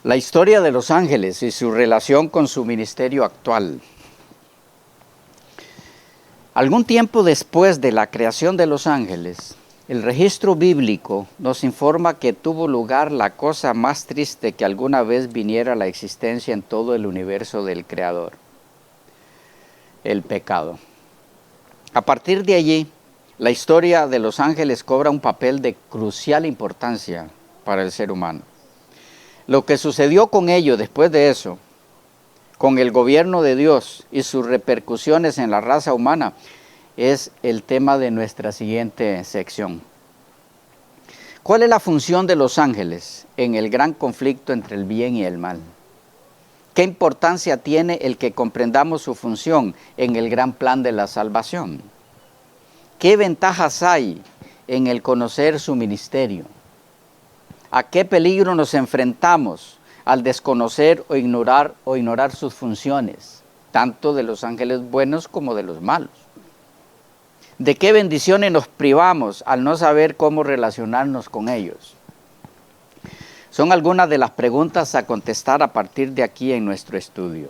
La historia de los ángeles y su relación con su ministerio actual. Algún tiempo después de la creación de los ángeles, el registro bíblico nos informa que tuvo lugar la cosa más triste que alguna vez viniera a la existencia en todo el universo del Creador: el pecado. A partir de allí, la historia de los ángeles cobra un papel de crucial importancia para el ser humano. Lo que sucedió con ellos después de eso, con el gobierno de Dios y sus repercusiones en la raza humana, es el tema de nuestra siguiente sección. ¿Cuál es la función de los ángeles en el gran conflicto entre el bien y el mal? ¿Qué importancia tiene el que comprendamos su función en el gran plan de la salvación? ¿Qué ventajas hay en el conocer su ministerio? ¿A qué peligro nos enfrentamos al desconocer o ignorar sus funciones, tanto de los ángeles buenos como de los malos? ¿De qué bendiciones nos privamos al no saber cómo relacionarnos con ellos? Son algunas de las preguntas a contestar a partir de aquí en nuestro estudio.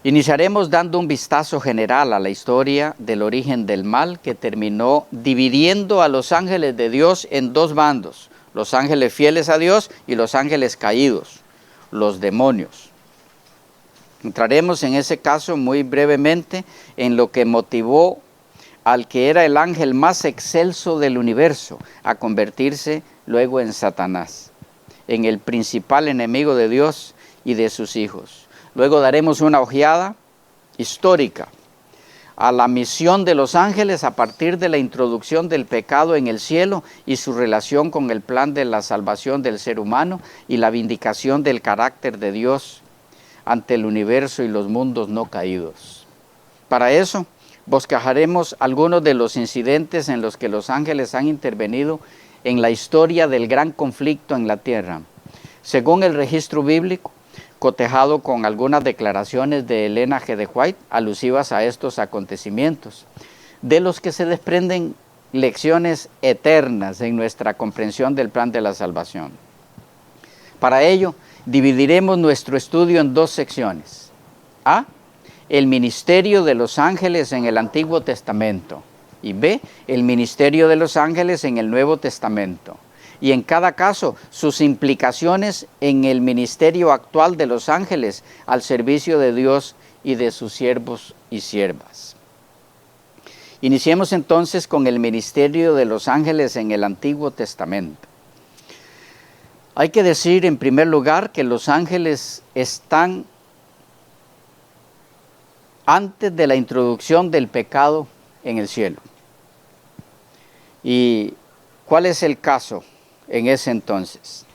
Iniciaremos dando un vistazo general a la historia del origen del mal, que terminó dividiendo a los ángeles de Dios en dos bandos: los ángeles fieles a Dios y los ángeles caídos, los demonios. Entraremos en ese caso muy brevemente en lo que motivó al que era el ángel más excelso del universo a convertirse luego en Satanás, en el principal enemigo de Dios y de sus hijos. Luego daremos una ojeada histórica a la misión de los ángeles a partir de la introducción del pecado en el cielo y su relación con el plan de la salvación del ser humano y la vindicación del carácter de Dios ante el universo y los mundos no caídos. Para eso, bosquejaremos algunos de los incidentes en los que los ángeles han intervenido en la historia del gran conflicto en la tierra, según el registro bíblico, cotejado con algunas declaraciones de Elena G. de White alusivas a estos acontecimientos, de los que se desprenden lecciones eternas en nuestra comprensión del plan de la salvación. Para ello, dividiremos nuestro estudio en dos secciones. A, el ministerio de los ángeles en el Antiguo Testamento, y B, el ministerio de los ángeles en el Nuevo Testamento, y en cada caso sus implicaciones en el ministerio actual de los ángeles al servicio de Dios y de sus siervos y siervas. Iniciemos entonces con el ministerio de los ángeles en el Antiguo Testamento. Hay que decir en primer lugar que los ángeles están antes de la introducción del pecado en el cielo. ¿Y cuál es el caso en ese entonces?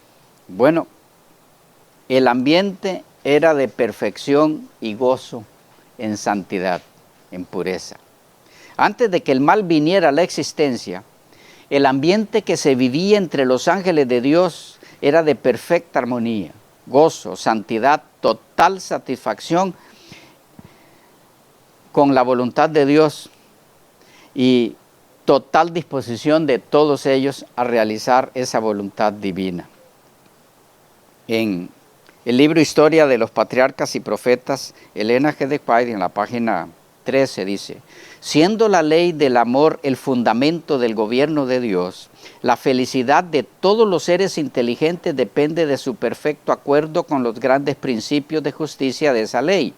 Bueno, el ambiente era de perfección y gozo en santidad, en pureza. Antes de que el mal viniera a la existencia, el ambiente que se vivía entre los ángeles de Dios era de perfecta armonía, gozo, santidad, total satisfacción con la voluntad de Dios y total disposición de todos ellos a realizar esa voluntad divina. En el libro Historia de los Patriarcas y Profetas, Elena G. de White, en la página 13, dice: siendo la ley del amor el fundamento del gobierno de Dios, la felicidad de todos los seres inteligentes depende de su perfecto acuerdo con los grandes principios de justicia de esa ley.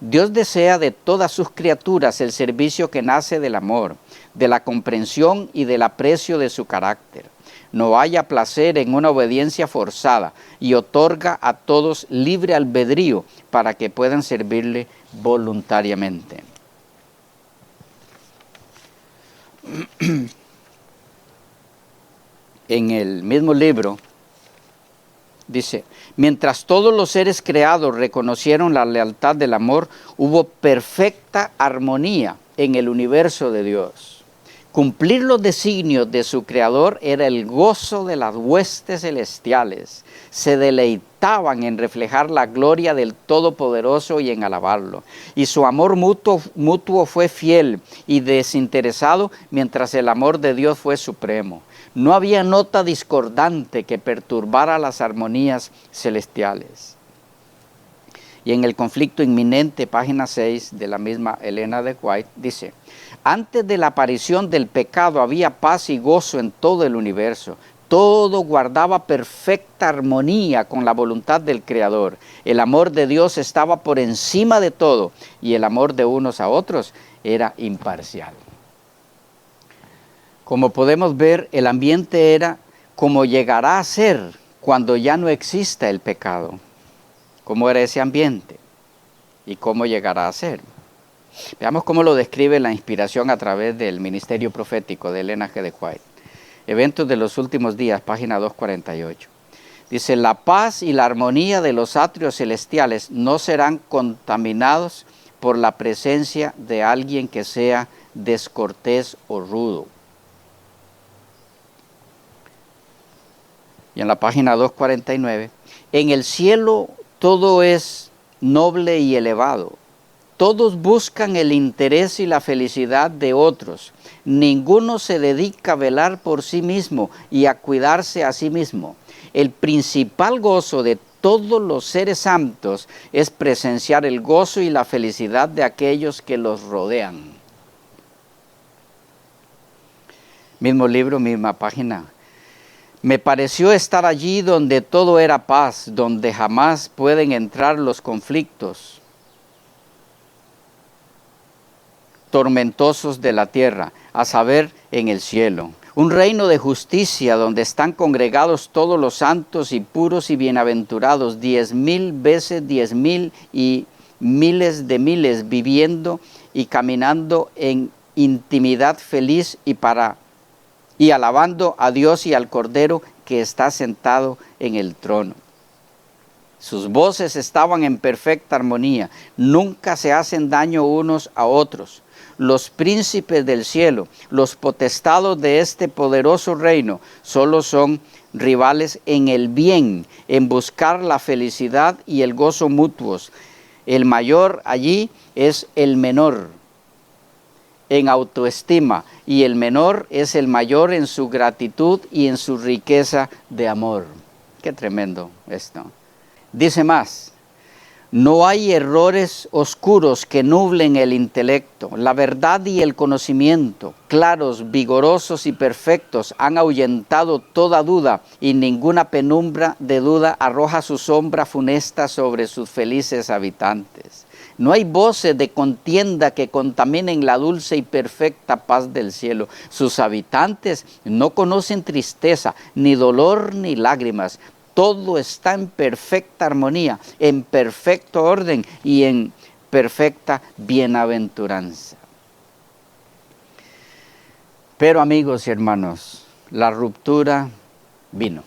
Dios desea de todas sus criaturas el servicio que nace del amor, de la comprensión y del aprecio de su carácter. No haya placer en una obediencia forzada y otorga a todos libre albedrío para que puedan servirle voluntariamente. En el mismo libro dice: mientras todos los seres creados reconocieron la lealtad del amor, hubo perfecta armonía en el universo de Dios. Cumplir los designios de su Creador era el gozo de las huestes celestiales. Se deleitaban en reflejar la gloria del Todopoderoso y en alabarlo. Y su amor mutuo fue fiel y desinteresado, mientras el amor de Dios fue supremo. No había nota discordante que perturbara las armonías celestiales. Y en el conflicto inminente, página 6 de la misma Elena de White, dice: antes de la aparición del pecado había paz y gozo en todo el universo. Todo guardaba perfecta armonía con la voluntad del Creador. El amor de Dios estaba por encima de todo y el amor de unos a otros era imparcial. Como podemos ver, el ambiente era como llegará a ser cuando ya no exista el pecado. ¿Cómo era ese ambiente? ¿Y cómo llegará a ser? Veamos cómo lo describe la inspiración a través del ministerio profético de Elena G. de White. Eventos de los últimos días, página 248. Dice: la paz y la armonía de los atrios celestiales no serán contaminados por la presencia de alguien que sea descortés o rudo. Y en la página 249, en el cielo todo es noble y elevado. Todos buscan el interés y la felicidad de otros. Ninguno se dedica a velar por sí mismo y a cuidarse a sí mismo. El principal gozo de todos los seres santos es presenciar el gozo y la felicidad de aquellos que los rodean. Mismo libro, misma página. Me pareció estar allí donde todo era paz, donde jamás pueden entrar los conflictos tormentosos de la tierra, a saber, en el cielo. Un reino de justicia donde están congregados todos los santos y puros y bienaventurados, 10,000 veces 10,000 y miles de miles, viviendo y caminando en intimidad feliz y alabando a Dios y al Cordero que está sentado en el trono. Sus voces estaban en perfecta armonía, nunca se hacen daño unos a otros. Los príncipes del cielo, los potestados de este poderoso reino, solo son rivales en el bien, en buscar la felicidad y el gozo mutuos. El mayor allí es el menor en autoestima, y el menor es el mayor en su gratitud y en su riqueza de amor. Qué tremendo esto. Dice más: no hay errores oscuros que nublen el intelecto. La verdad y el conocimiento, claros, vigorosos y perfectos, han ahuyentado toda duda, y ninguna penumbra de duda arroja su sombra funesta sobre sus felices habitantes. No hay voces de contienda que contaminen la dulce y perfecta paz del cielo. Sus habitantes no conocen tristeza, ni dolor, ni lágrimas. Todo está en perfecta armonía, en perfecto orden y en perfecta bienaventuranza. Pero amigos y hermanos, la ruptura vino.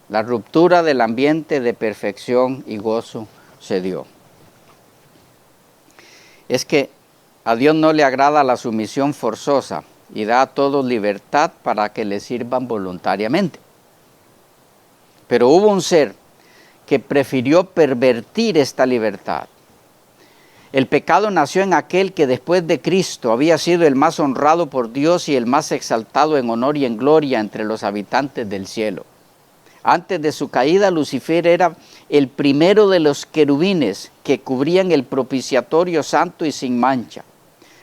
La ruptura del ambiente de perfección y gozo se dio. Es que a Dios no le agrada la sumisión forzosa y da a todos libertad para que le sirvan voluntariamente. Pero hubo un ser que prefirió pervertir esta libertad. El pecado nació en aquel que después de Cristo había sido el más honrado por Dios y el más exaltado en honor y en gloria entre los habitantes del cielo. Antes de su caída, Lucifer era el primero de los querubines que cubrían el propiciatorio santo y sin mancha.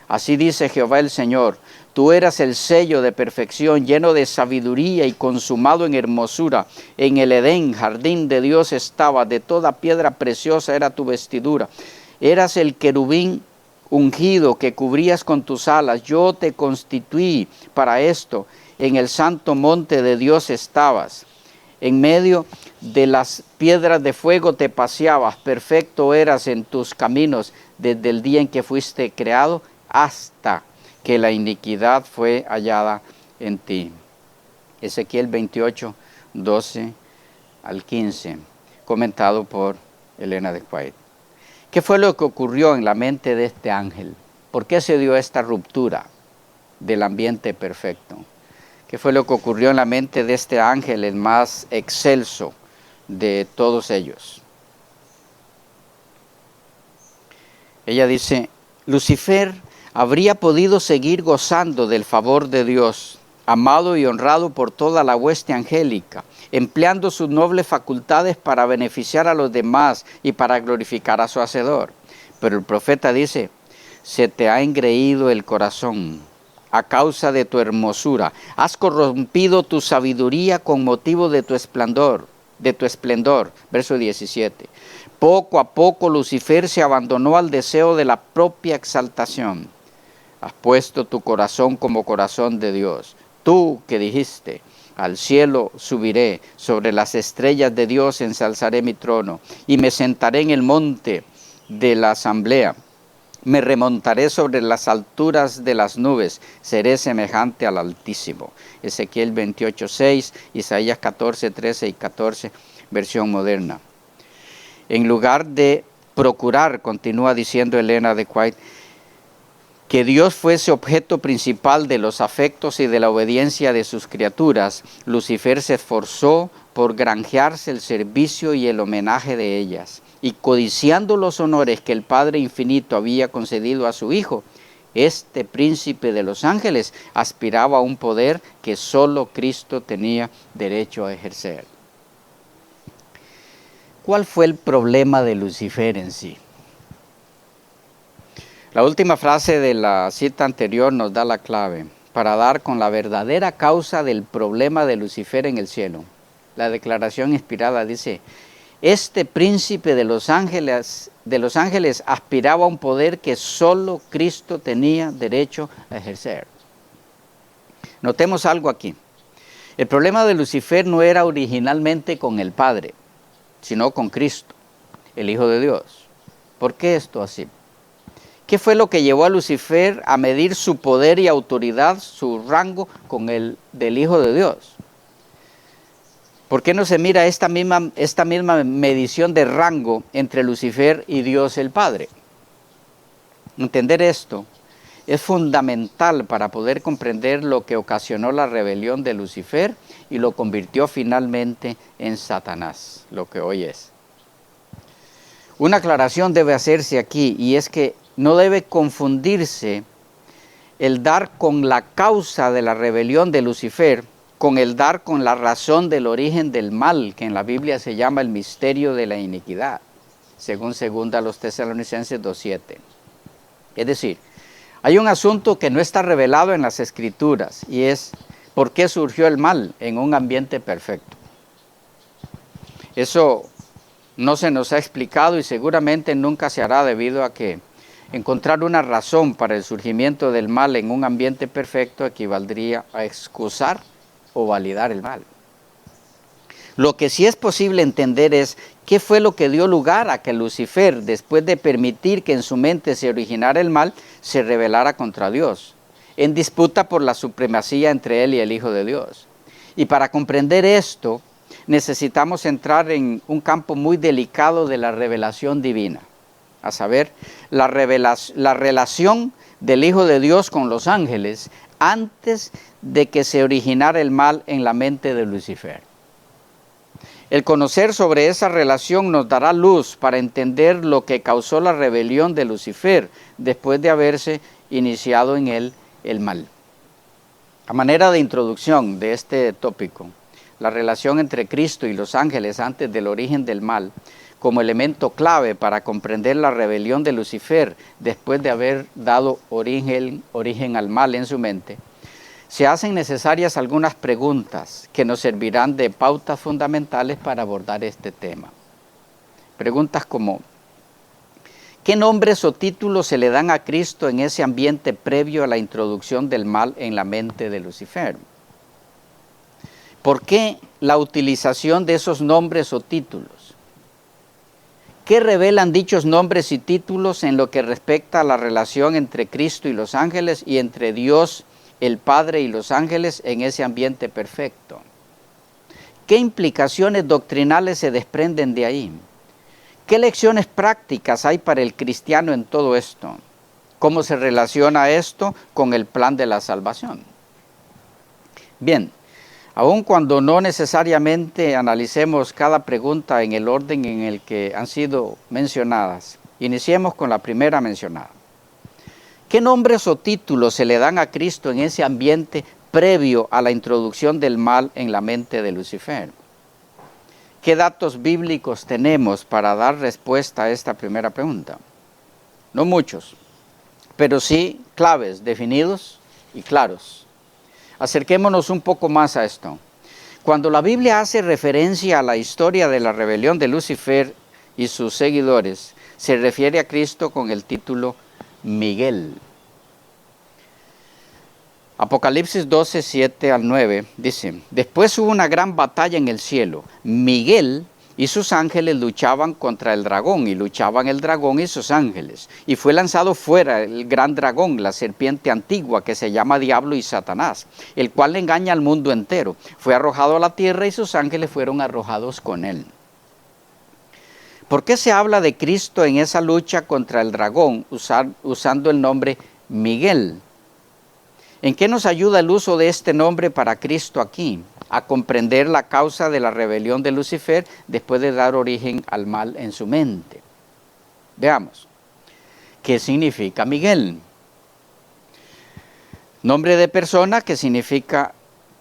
Así dice Jehová el Señor: tú eras el sello de perfección, lleno de sabiduría y consumado en hermosura. En el Edén, jardín de Dios estaba, de toda piedra preciosa era tu vestidura. Eras el querubín ungido que cubrías con tus alas. Yo te constituí para esto. En el santo monte de Dios estabas. En medio de las piedras de fuego te paseabas. Perfecto eras en tus caminos desde el día en que fuiste creado hasta que la iniquidad fue hallada en ti. Ezequiel 28, 12 al 15, comentado por Elena de White. ¿Qué fue lo que ocurrió en la mente de este ángel? ¿Por qué se dio esta ruptura del ambiente perfecto? ¿Qué fue lo que ocurrió en la mente de este ángel, el más excelso de todos ellos? Ella dice: Lucifer habría podido seguir gozando del favor de Dios amado y honrado por toda la hueste angélica, empleando sus nobles facultades para beneficiar a los demás y para glorificar a su Hacedor. Pero el profeta dice, se te ha engreído el corazón a causa de tu hermosura, has corrompido tu sabiduría con motivo de tu esplendor, verso 17. Poco a poco Lucifer se abandonó al deseo de la propia exaltación. Has puesto tu corazón como corazón de Dios. Tú que dijiste, al cielo subiré, sobre las estrellas de Dios ensalzaré mi trono, y me sentaré en el monte de la asamblea. Me remontaré sobre las alturas de las nubes, seré semejante al Altísimo. Ezequiel 28:6, Isaías 14:13 y 14, versión moderna. En lugar de procurar, continúa diciendo Elena de White, que Dios fuese objeto principal de los afectos y de la obediencia de sus criaturas, Lucifer se esforzó por granjearse el servicio y el homenaje de ellas, y codiciando los honores que el Padre Infinito había concedido a su Hijo, este príncipe de los ángeles aspiraba a un poder que solo Cristo tenía derecho a ejercer. ¿Cuál fue el problema de Lucifer en sí? La última frase de la cita anterior nos da la clave para dar con la verdadera causa del problema de Lucifer en el cielo. La declaración inspirada dice, este príncipe de los ángeles aspiraba a un poder que solo Cristo tenía derecho a ejercer. Notemos algo aquí. El problema de Lucifer no era originalmente con el Padre, sino con Cristo, el Hijo de Dios. ¿Por qué esto así? ¿Qué fue lo que llevó a Lucifer a medir su poder y autoridad, su rango, con el del Hijo de Dios? ¿Por qué no se mira esta misma medición de rango entre Lucifer y Dios el Padre? Entender esto es fundamental para poder comprender lo que ocasionó la rebelión de Lucifer y lo convirtió finalmente en Satanás, lo que hoy es. Una aclaración debe hacerse aquí, y es que no debe confundirse el dar con la causa de la rebelión de Lucifer con el dar con la razón del origen del mal, que en la Biblia se llama el misterio de la iniquidad, según 2 Tesalonicenses 2:7. Es decir, hay un asunto que no está revelado en las Escrituras, y es por qué surgió el mal en un ambiente perfecto. Eso no se nos ha explicado y seguramente nunca se hará, debido a que encontrar una razón para el surgimiento del mal en un ambiente perfecto equivaldría a excusar o validar el mal. Lo que sí es posible entender es qué fue lo que dio lugar a que Lucifer, después de permitir que en su mente se originara el mal, se rebelara contra Dios, en disputa por la supremacía entre él y el Hijo de Dios. Y para comprender esto, necesitamos entrar en un campo muy delicado de la revelación divina, a saber, la relación del Hijo de Dios con los ángeles antes de que se originara el mal en la mente de Lucifer. El conocer sobre esa relación nos dará luz para entender lo que causó la rebelión de Lucifer después de haberse iniciado en él el mal. A manera de introducción de este tópico, la relación entre Cristo y los ángeles antes del origen del mal, como elemento clave para comprender la rebelión de Lucifer después de haber dado origen al mal en su mente, se hacen necesarias algunas preguntas que nos servirán de pautas fundamentales para abordar este tema. Preguntas como, ¿qué nombres o títulos se le dan a Cristo en ese ambiente previo a la introducción del mal en la mente de Lucifer? ¿Por qué la utilización de esos nombres o títulos? ¿Qué revelan dichos nombres y títulos en lo que respecta a la relación entre Cristo y los ángeles y entre Dios, el Padre y los ángeles en ese ambiente perfecto? ¿Qué implicaciones doctrinales se desprenden de ahí? ¿Qué lecciones prácticas hay para el cristiano en todo esto? ¿Cómo se relaciona esto con el plan de la salvación? Bien, aun cuando no necesariamente analicemos cada pregunta en el orden en el que han sido mencionadas, iniciemos con la primera mencionada. ¿Qué nombres o títulos se le dan a Cristo en ese ambiente previo a la introducción del mal en la mente de Lucifer. ¿Qué datos bíblicos tenemos para dar respuesta a esta primera pregunta? No muchos, pero sí claves, definidos y claros. Acerquémonos un poco más a esto. Cuando la Biblia hace referencia a la historia de la rebelión de Lucifer y sus seguidores, se refiere a Cristo con el título Miguel. Apocalipsis 12, 7 al 9 dice: después hubo una gran batalla en el cielo. Miguel y sus ángeles luchaban contra el dragón, y luchaban el dragón y sus ángeles. Y fue lanzado fuera el gran dragón, la serpiente antigua, que se llama Diablo y Satanás, el cual engaña al mundo entero. Fue arrojado a la tierra y sus ángeles fueron arrojados con él. ¿Por qué se habla de Cristo en esa lucha contra el dragón usando el nombre Miguel? ¿En qué nos ayuda el uso de este nombre para Cristo aquí? A comprender la causa de la rebelión de Lucifer después de dar origen al mal en su mente. Veamos, ¿qué significa Miguel? Nombre de persona que significa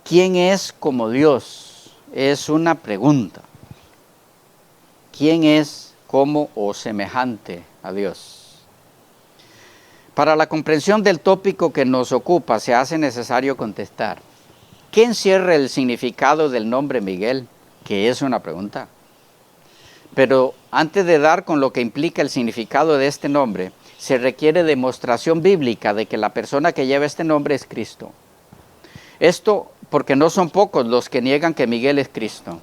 ¿quién es como Dios? Es una pregunta. ¿Quién es como o semejante a Dios? Para la comprensión del tópico que nos ocupa, se hace necesario contestar: ¿qué encierra el significado del nombre Miguel? Que es una pregunta. Pero antes de dar con lo que implica el significado de este nombre, se requiere demostración bíblica de que la persona que lleva este nombre es Cristo. Esto porque no son pocos los que niegan que Miguel es Cristo.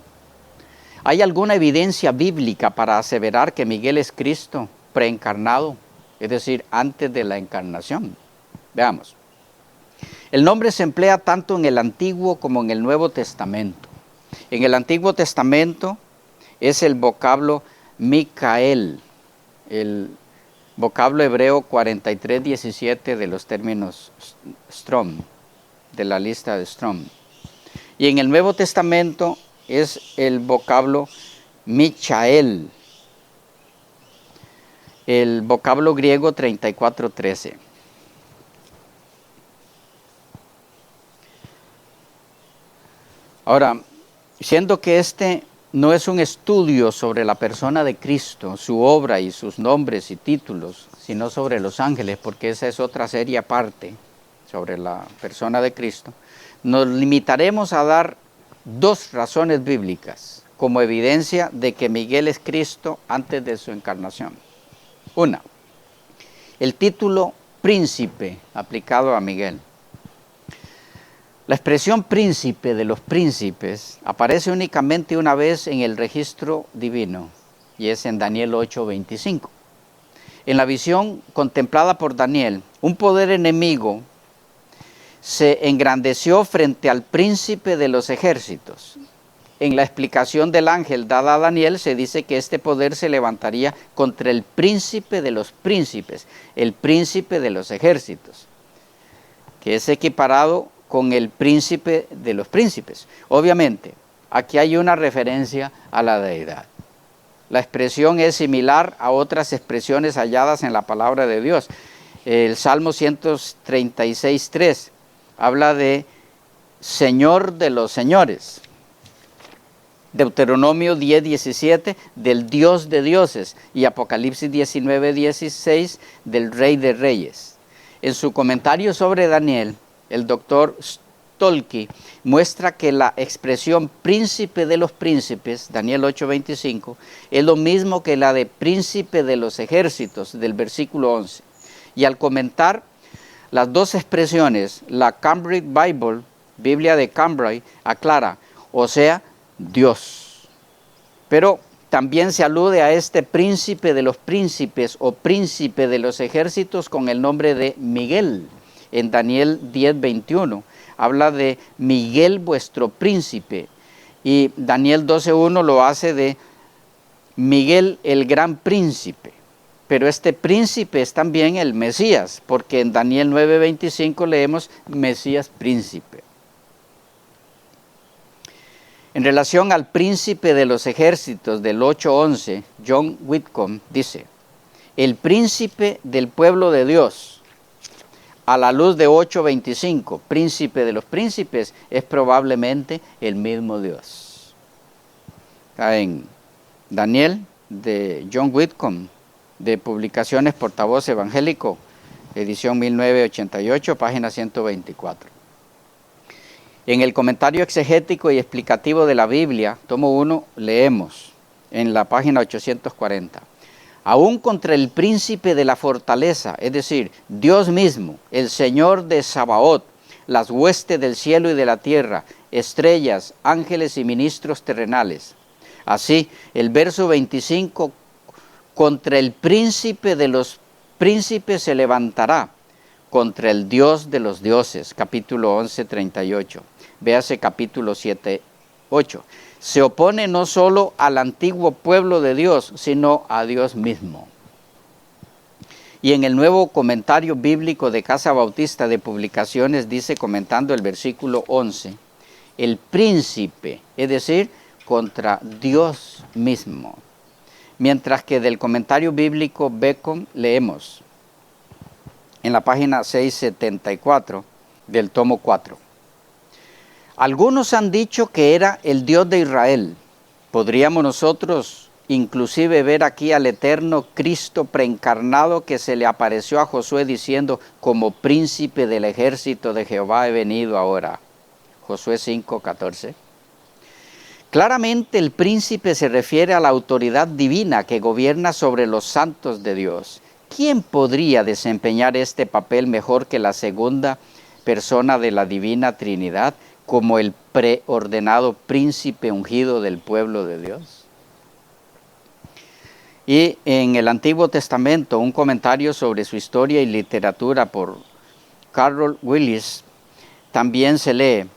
¿Hay alguna evidencia bíblica para aseverar que Miguel es Cristo preencarnado? Es decir, antes de la encarnación. Veamos. El nombre se emplea tanto en el Antiguo como en el Nuevo Testamento. En el Antiguo Testamento es el vocablo Micael, el vocablo hebreo 4317 de los términos Strong, de la lista de Strong. Y en el Nuevo Testamento es el vocablo Michael, el vocablo griego 3413. Ahora, siendo que este no es un estudio sobre la persona de Cristo, su obra y sus nombres y títulos, sino sobre los ángeles, porque esa es otra serie aparte sobre la persona de Cristo, nos limitaremos a dar dos razones bíblicas como evidencia de que Miguel es Cristo antes de su encarnación. Una, el título príncipe aplicado a Miguel. La expresión príncipe de los príncipes aparece únicamente una vez en el registro divino, y es en Daniel 8:25. En la visión contemplada por Daniel, un poder enemigo se engrandeció frente al príncipe de los ejércitos. En la explicación del ángel dada a Daniel se dice que este poder se levantaría contra el príncipe de los príncipes, el príncipe de los ejércitos, que es equiparado con el príncipe de los príncipes. Obviamente, aquí hay una referencia a la deidad. La expresión es similar a otras expresiones halladas en la palabra de Dios. El Salmo 136:3 habla de Señor de los señores. Deuteronomio 10:17 del Dios de dioses y Apocalipsis 19:16 del Rey de reyes. En su comentario sobre Daniel, el doctor Stolki muestra que la expresión príncipe de los príncipes, Daniel 8:25, es lo mismo que la de príncipe de los ejércitos del versículo 11. Y al comentar las dos expresiones, la Cambridge Bible, Biblia de Cambridge, aclara, o sea, Dios. Pero también se alude a este príncipe de los príncipes o príncipe de los ejércitos con el nombre de Miguel. En Daniel 10:21 habla de Miguel vuestro príncipe, y Daniel 12:1 lo hace de Miguel el gran príncipe. Pero este príncipe es también el Mesías, porque en Daniel 9:25 leemos Mesías príncipe. En relación al príncipe de los ejércitos del 8:11, John Whitcomb dice, el príncipe del pueblo de Dios, a la luz de 8:25, príncipe de los príncipes, es probablemente el mismo Dios. En Daniel, de John Whitcomb, de Publicaciones Portavoz Evangélico, edición 1988, página 124. En el comentario exegético y explicativo de la Biblia, tomo 1, leemos en la página 840. Aún contra el príncipe de la fortaleza, es decir, Dios mismo, el Señor de Sabaoth, las huestes del cielo y de la tierra, estrellas, ángeles y ministros terrenales. Así, el verso 25, contra el príncipe de los príncipes se levantará, contra el Dios de los dioses, capítulo 11, 38. Véase capítulo 7, 8. Se opone no solo al antiguo pueblo de Dios, sino a Dios mismo. Y en el nuevo comentario bíblico de Casa Bautista de Publicaciones dice, comentando el versículo 11, el príncipe, es decir, contra Dios mismo. Mientras que del comentario bíblico Bacon leemos en la página 674 del tomo 4. Algunos han dicho que era el Dios de Israel. ¿Podríamos nosotros inclusive ver aquí al eterno Cristo preencarnado que se le apareció a Josué diciendo, como príncipe del ejército de Jehová he venido ahora? Josué 5:14. Claramente el príncipe se refiere a la autoridad divina que gobierna sobre los santos de Dios. ¿Quién podría desempeñar este papel mejor que la segunda persona de la Divina Trinidad, como el preordenado príncipe ungido del pueblo de Dios? Y en el Antiguo Testamento, un comentario sobre su historia y literatura por Carroll Willis, también se lee,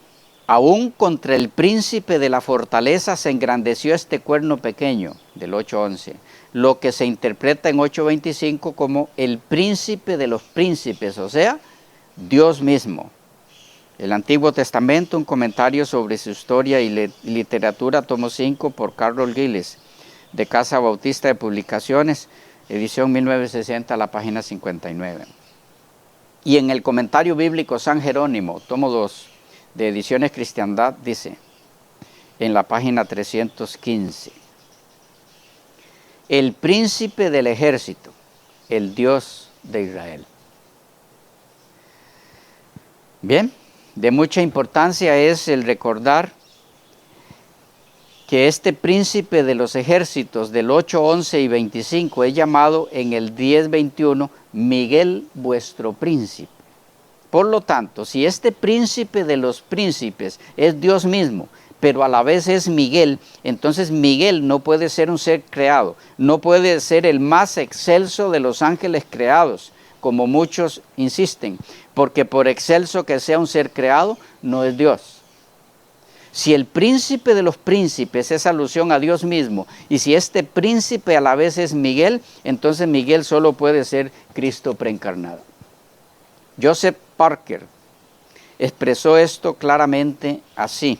aún contra el príncipe de la fortaleza se engrandeció este cuerno pequeño, del 8:11, lo que se interpreta en 8:25 como el príncipe de los príncipes, o sea, Dios mismo. El Antiguo Testamento, un comentario sobre su historia y literatura, tomo 5, por Carroll Willis, de Casa Bautista de Publicaciones, edición 1960, la página 59. Y en el comentario bíblico San Jerónimo, tomo 2, de Ediciones Cristiandad, dice, en la página 315, el príncipe del ejército, el Dios de Israel. Bien, de mucha importancia es el recordar que este príncipe de los ejércitos del 8, 11 y 25 es llamado en el 10:21 Miguel vuestro príncipe. Por lo tanto, si este príncipe de los príncipes es Dios mismo, pero a la vez es Miguel, entonces Miguel no puede ser un ser creado, no puede ser el más excelso de los ángeles creados, como muchos insisten, porque por excelso que sea un ser creado, no es Dios. Si el príncipe de los príncipes es alusión a Dios mismo, y si este príncipe a la vez es Miguel, entonces Miguel solo puede ser Cristo preencarnado. Joseph Parker expresó esto claramente así.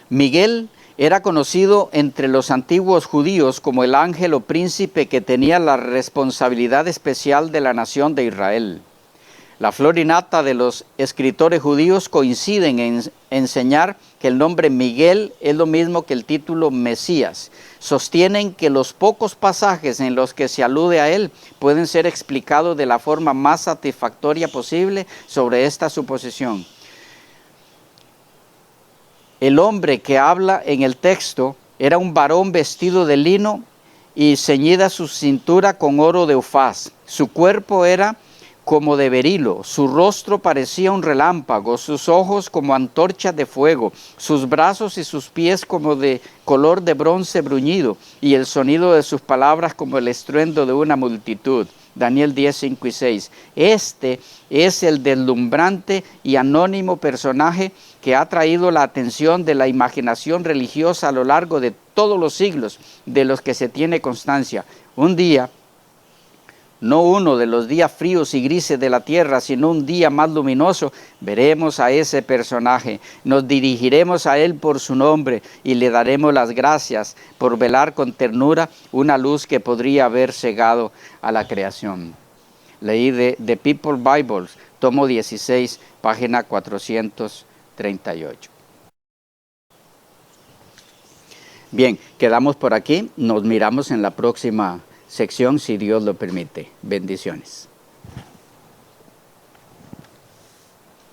Miguel era conocido entre los antiguos judíos como el ángel o príncipe que tenía la responsabilidad especial de la nación de Israel. La flor y nata de los escritores judíos coinciden en enseñar que el nombre Miguel es lo mismo que el título Mesías. Sostienen que los pocos pasajes en los que se alude a él pueden ser explicados de la forma más satisfactoria posible sobre esta suposición. El hombre que habla en el texto era un varón vestido de lino y ceñida su cintura con oro de Ufaz. Su cuerpo era como de berilo, su rostro parecía un relámpago, sus ojos como antorchas de fuego, sus brazos y sus pies como de color de bronce bruñido, y el sonido de sus palabras como el estruendo de una multitud. Daniel 10, 5 y 6. Este es el deslumbrante y anónimo personaje que ha traído la atención de la imaginación religiosa a lo largo de todos los siglos, de los que se tiene constancia. Un día, no uno de los días fríos y grises de la tierra, sino un día más luminoso, veremos a ese personaje, nos dirigiremos a él por su nombre y le daremos las gracias por velar con ternura una luz que podría haber cegado a la creación. Leí de The People Bibles, tomo 16, página 438. Bien, quedamos por aquí. Nos miramos en la próxima sección, si Dios lo permite. Bendiciones.